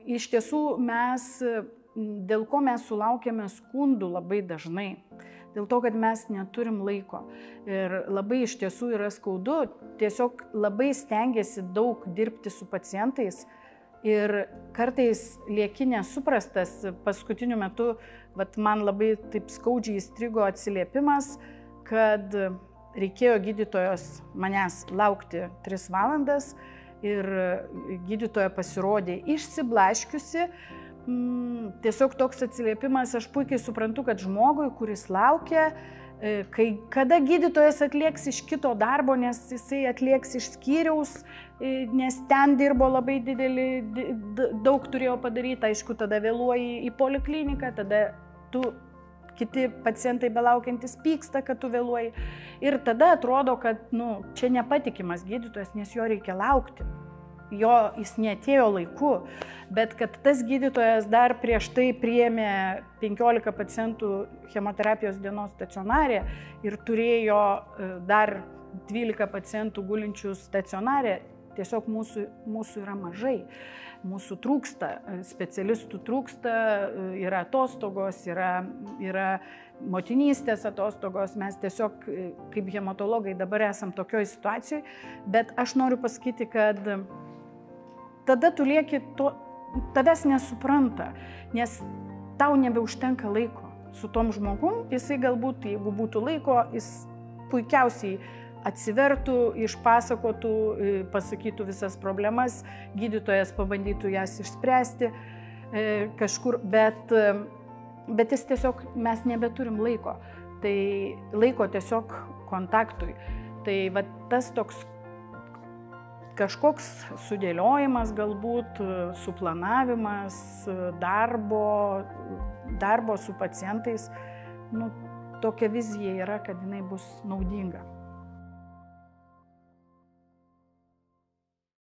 iš tiesų dėl ko mes sulaukėme skundų labai dažnai. Dėl to, kad mes neturim laiko. Ir labai iš tiesų yra skaudu, tiesiog labai stengiasi daug dirbti su pacientais ir kartais lieki nesuprastas. Paskutiniu metu man labai taip skaudžiai įstrigo atsiliepimas, kad reikėjo gydytojos manęs laukti 3 valandas ir gydytoja pasirodė išsiblaškiusi. Tiesiog toks atsiliepimas, aš puikiai suprantu, kad žmogui, kuris laukia, kada gydytojas atlieks iš kito darbo, nes jisai atlieks iš skyriaus, nes ten dirbo labai daug turėjo padaryti, aišku, tada vėluoji į polikliniką, tada kiti pacientai belaukiantis pyksta, kad tu vėluoji. Ir tada atrodo, kad čia nepatikimas gydytojas, nes jo reikia laukti. Jis neatėjo laiku, bet kad tas gydytojas dar prieš tai priėmė 15 pacientų chemoterapijos dienos stacionare ir turėjo dar 12 pacientų gulinčių stacionare, tiesiog mūsų yra mažai. Mūsų trūksta, specialistų trūksta, yra atostogos, yra motinystės atostogos, mes tiesiog kaip hematologai dabar esam tokioj situacijoj, bet aš noriu pasakyti, kad tada tu lieki, tavęs nesupranta, nes tau nebeužtenka laiko su tom žmogum, jisai galbūt, jeigu būtų laiko, jis puikiausiai atsivertų, išpasakotų, pasakytų visas problemas, gydytojas pabandytų jas išspręsti kažkur, bet jis tiesiog, mes nebeturim laiko, tai laiko tiesiog kontaktui. Tai tas toks kažkoks sudėliojimas galbūt, suplanavimas, darbo su pacientais, tokia vizija yra, kad jinai bus naudinga.